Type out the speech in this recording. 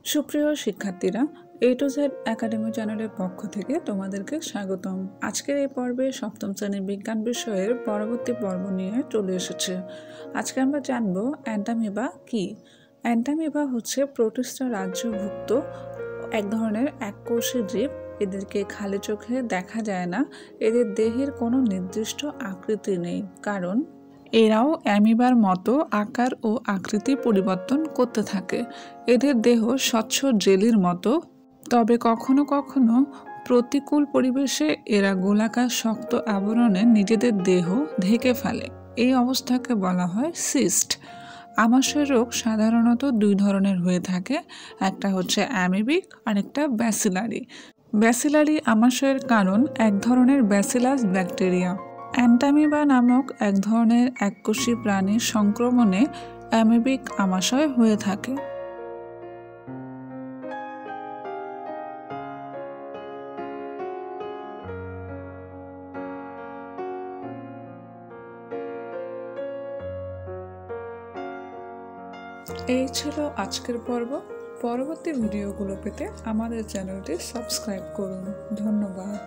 সুপ্রিয় শিক্ষার্থীরা, এ to Z academy চ্যানেলের পক্ষ থেকে তোমাদেরকে স্বাগতম। আজকের এই পর্বে সপ্তম শ্রেণীর বিজ্ঞান বিষয়ের পরবর্তী পর্ব নিয়ে চলে এসেছে। আজকে আমরা জানব অ্যান্টামিবা কি। অ্যান্টামিবা হচ্ছে প্রোটিস্টা রাজ্যভুক্ত এক ধরনের এককোষী জীব। এদেরকে খালি চোখে দেখা যায় না। এদের দেহের কোনো নির্দিষ্ট আকৃতি নেই, কারণ এরাও অ্যামিবার মতো আকার ও আকৃতি পরিবর্তন করতে থাকে। এদের দেহ স্বচ্ছ জেলির মতো, তবে কখনো কখনো প্রতিকূল পরিবেশে এরা গোলাকার শক্ত আবরণে নিজেদের দেহ ঢেকে ফেলে। এই অবস্থাকে বলা হয় সিস্ট। আমাশয় রোগ সাধারণত দুই ধরনের হয়ে থাকে, একটা হচ্ছে অ্যামিবিক আর একটা ব্যাসিলারি। ব্যাসিলারি আমাশয়ের কারণ এক ধরনের ব্যাসিলাস ব্যাকটেরিয়া। অ্যান্টামিবা নামক এক ধরনের এককোষী প্রাণীর সংক্রমণে অ্যামিবিক আমাশয় হয়ে থাকে। এই ছিল আজকের পর্ব। পরবর্তী ভিডিওগুলো পেতে আমাদের চ্যানেলটি সাবস্ক্রাইব করুন। ধন্যবাদ।